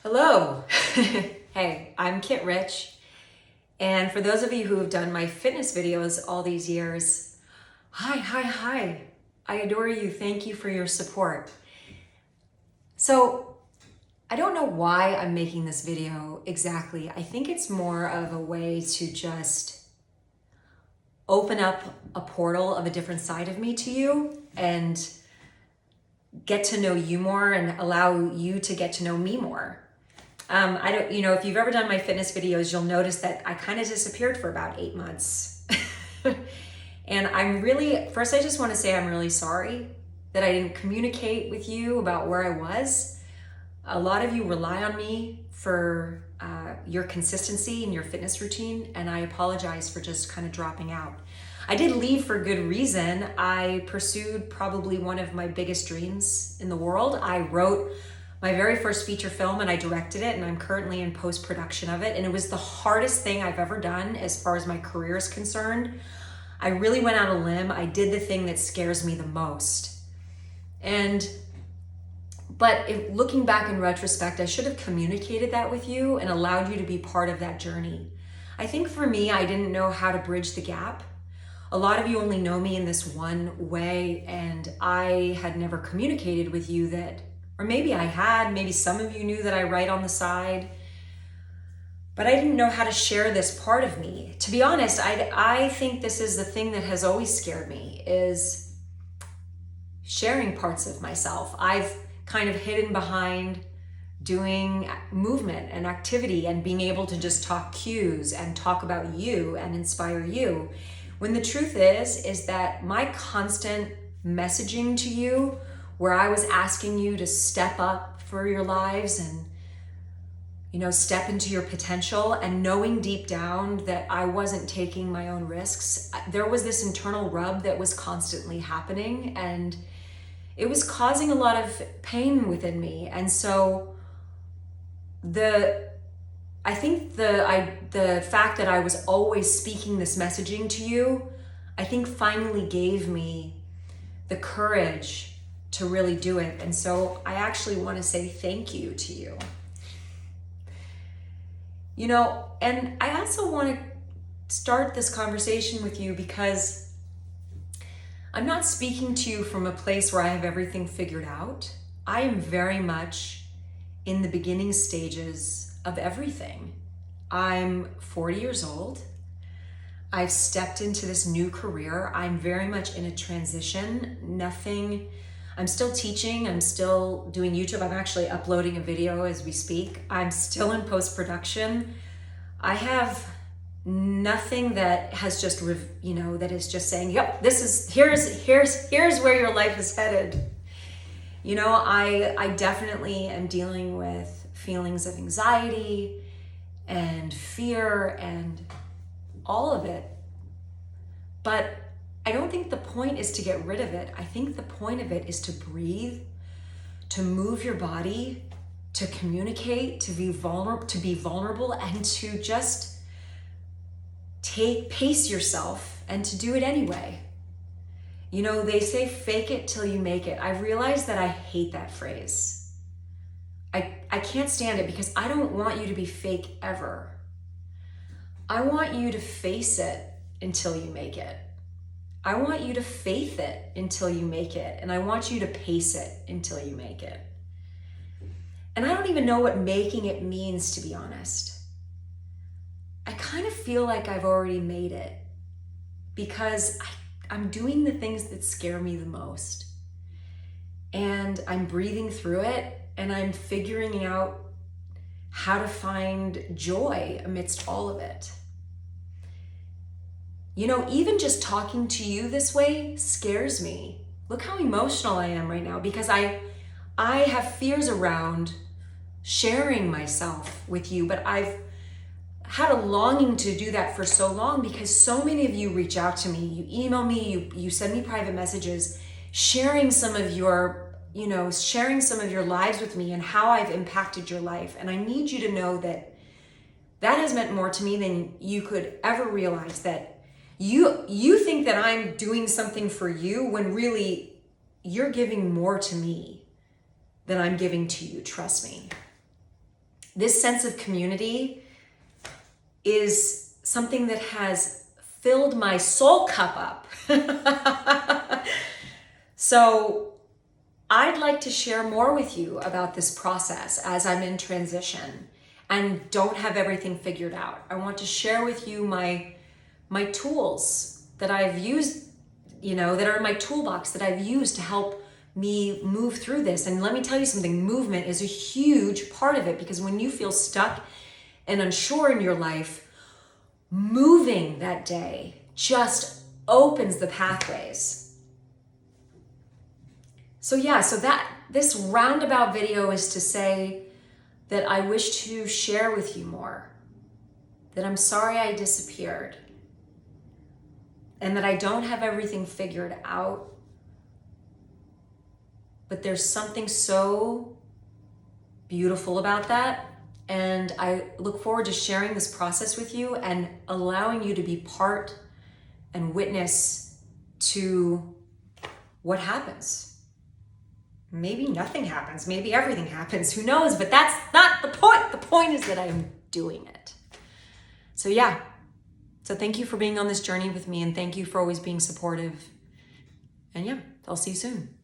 Hello. Hey, I'm Kit Rich. And for those of you who have done my fitness videos all these years, hi. I adore you. Thank you for your support. So I don't know why I'm making this video exactly. I think it's more of a way to just open up a portal of a different side of me to you and get to know you more and allow you to get to know me more. If you've ever done my fitness videos, you'll notice that I kind of disappeared for about 8 months. And first I just want to say I'm really sorry that I didn't communicate with you about where I was. A lot of you rely on me for your consistency in your fitness routine, and I apologize for just kind of dropping out. I did leave for good reason. I pursued probably one of my biggest dreams in the world. I wrote my very first feature film and I directed it, and I'm currently in post-production of it. And it was the hardest thing I've ever done as far as my career is concerned. I really went out on a limb. I did the thing that scares me the most. Looking back in retrospect, I should have communicated that with you and allowed you to be part of that journey. I think for me, I didn't know how to bridge the gap. A lot of you only know me in this one way, and I had never communicated with you that, or maybe I had, maybe some of you knew that I write on the side, but I didn't know how to share this part of me. To be honest, I think this is the thing that has always scared me, is sharing parts of myself. I've kind of hidden behind doing movement and activity and being able to just talk cues and talk about you and inspire you. When the truth is that my constant messaging to you, where I was asking you to step up for your lives and, step into your potential, and knowing deep down that I wasn't taking my own risks, there was this internal rub that was constantly happening, and it was causing a lot of pain within me. And so I think the fact that I was always speaking this messaging to you, I think finally gave me the courage to really do it. And so I actually want to say thank you to you. And I also want to start this conversation with you because I'm not speaking to you from a place where I have everything figured out. I am very much in the beginning stages of everything. I'm 40 years old. I've stepped into this new career. I'm very much in a transition. I'm still teaching. I'm still doing YouTube. I'm actually uploading a video as we speak. I'm still in post-production. I have nothing that has just, that is just saying, yep, here's where your life is headed. I definitely am dealing with feelings of anxiety and fear and all of it. But I don't think the point is to get rid of it. I think the point of it is to breathe, to move your body, to communicate, to be vulnerable, and to just pace yourself and to do it anyway. They say fake it till you make it. I've realized that I hate that phrase. I can't stand it because I don't want you to be fake ever. I want you to face it until you make it. I want you to faith it until you make it. And I want you to pace it until you make it. And I don't even know what making it means, to be honest. I kind of feel like I've already made it because I'm doing the things that scare me the most. And I'm breathing through it, and I'm figuring out how to find joy amidst all of it. Even just talking to you this way scares me. Look how emotional I am right now because I have fears around sharing myself with you, but I've had a longing to do that for so long because so many of you reach out to me. You email me, you send me private messages, sharing some of your lives with me and how I've impacted your life. And I need you to know that has meant more to me than you could ever realize, that you think that I'm doing something for you when really you're giving more to me than I'm giving to you, trust me. This sense of community is something that has filled my soul cup up. So I'd like to share more with you about this process as I'm in transition and don't have everything figured out. I want to share with you my tools that I've used, that are in my toolbox that I've used to help me move through this. And let me tell you something, movement is a huge part of it, because when you feel stuck and unsure in your life, moving that day just opens the pathways. So this roundabout video is to say that I wish to share with you more, that I'm sorry I disappeared, and that I don't have everything figured out, but there's something so beautiful about that. And I look forward to sharing this process with you and allowing you to be part and witness to what happens. Maybe nothing happens, maybe everything happens, who knows, but that's not the point. The point is that I'm doing it. So thank you for being on this journey with me, and thank you for always being supportive. And I'll see you soon.